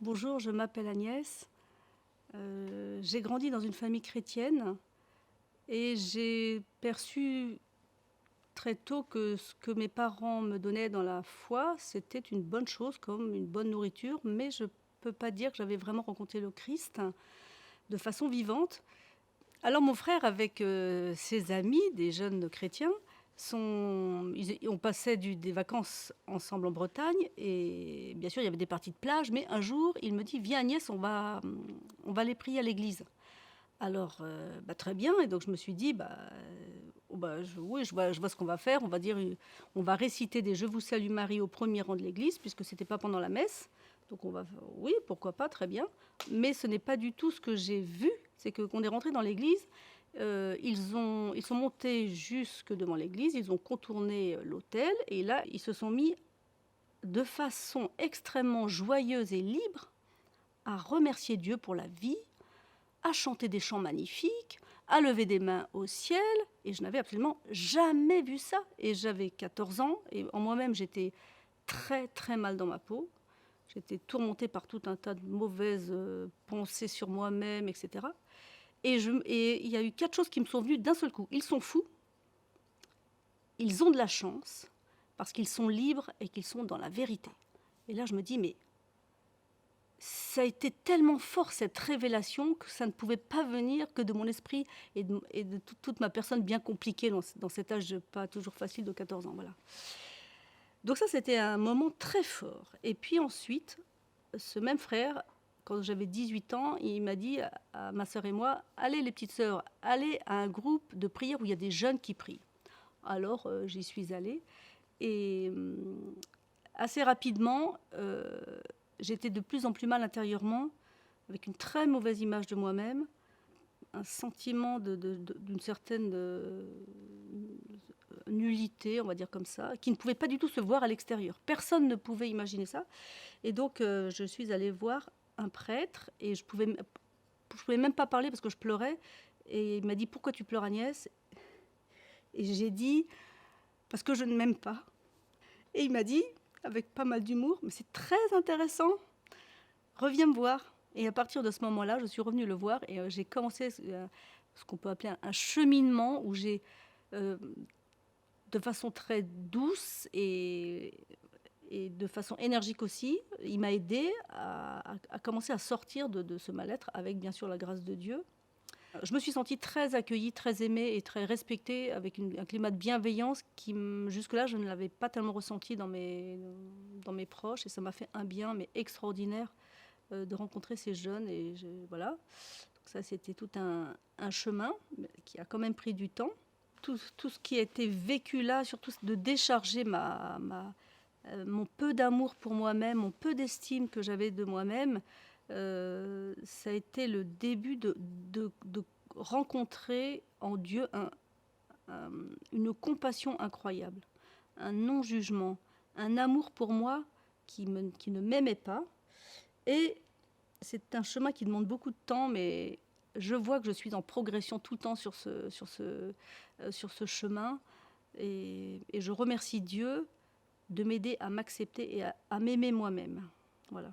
Bonjour, je m'appelle Agnès. J'ai grandi dans une famille chrétienne et j'ai perçu très tôt que ce que mes parents me donnaient dans la foi, c'était une bonne chose, comme une bonne nourriture, mais je ne peux pas dire que j'avais vraiment rencontré le Christ de façon vivante. Alors mon frère, avec ses amis, des jeunes chrétiens, on passait des vacances ensemble en Bretagne et bien sûr il y avait des parties de plage, mais un jour il me dit viens Agnès, on va aller prier à l'église. Alors très bien, et donc je me suis dit oui, je vois ce qu'on va faire, on va réciter des Je vous salue Marie au premier rang de l'église puisque c'était pas pendant la messe. Donc oui, pourquoi pas, très bien. Mais ce n'est pas du tout ce que j'ai vu, c'est que qu'on est rentré dans l'église, ils sont montés jusque devant l'église, ils ont contourné l'autel et là ils se sont mis de façon extrêmement joyeuse et libre à remercier Dieu pour la vie, à chanter des chants magnifiques, à lever des mains au ciel, et je n'avais absolument jamais vu ça. Et j'avais 14 ans, et en moi-même j'étais très très mal dans ma peau. J'étais tourmentée par tout un tas de mauvaises pensées sur moi-même, etc. Et il y a eu 4 choses qui me sont venues d'un seul coup. Ils sont fous, ils ont de la chance, parce qu'ils sont libres et qu'ils sont dans la vérité. Et là je me dis, mais ça a été tellement fort cette révélation que ça ne pouvait pas venir que de mon esprit et de toute ma personne bien compliquée dans cet âge pas toujours facile de 14 ans. Voilà. Donc ça, c'était un moment très fort. Et puis ensuite, ce même frère, quand j'avais 18 ans, il m'a dit à ma sœur et moi, allez les petites sœurs, allez à un groupe de prière où il y a des jeunes qui prient. Alors j'y suis allée et assez rapidement, j'étais de plus en plus mal intérieurement, avec une très mauvaise image de moi-même, un sentiment d'une certaine nullité, on va dire comme ça, qui ne pouvait pas du tout se voir à l'extérieur. Personne ne pouvait imaginer ça. Et donc, je suis allée voir un prêtre et je pouvais même pas parler parce que je pleurais. Et il m'a dit, pourquoi tu pleures, Agnès? Et j'ai dit, parce que je ne m'aime pas. Et il m'a dit, avec pas mal d'humour, mais c'est très intéressant, reviens me voir. Et à partir de ce moment-là, je suis revenue le voir et j'ai commencé ce qu'on peut appeler un cheminement où j'ai, de façon très douce et de façon énergique aussi, il m'a aidé à commencer à sortir de ce mal-être avec bien sûr la grâce de Dieu. Je me suis sentie très accueillie, très aimée et très respectée avec un climat de bienveillance qui, jusque-là, je ne l'avais pas tellement ressenti dans mes proches et ça m'a fait un bien mais extraordinaire de rencontrer ces jeunes et voilà. Donc ça, c'était tout un chemin qui a quand même pris du temps. Tout ce qui a été vécu là, surtout de décharger mon peu d'amour pour moi-même, mon peu d'estime que j'avais de moi-même, ça a été le début de rencontrer en Dieu une compassion incroyable, un non-jugement, un amour pour moi qui ne m'aimait pas. Et c'est un chemin qui demande beaucoup de temps, mais je vois que je suis en progression tout le temps sur ce chemin. Et je remercie Dieu de m'aider à m'accepter et à m'aimer moi-même. Voilà.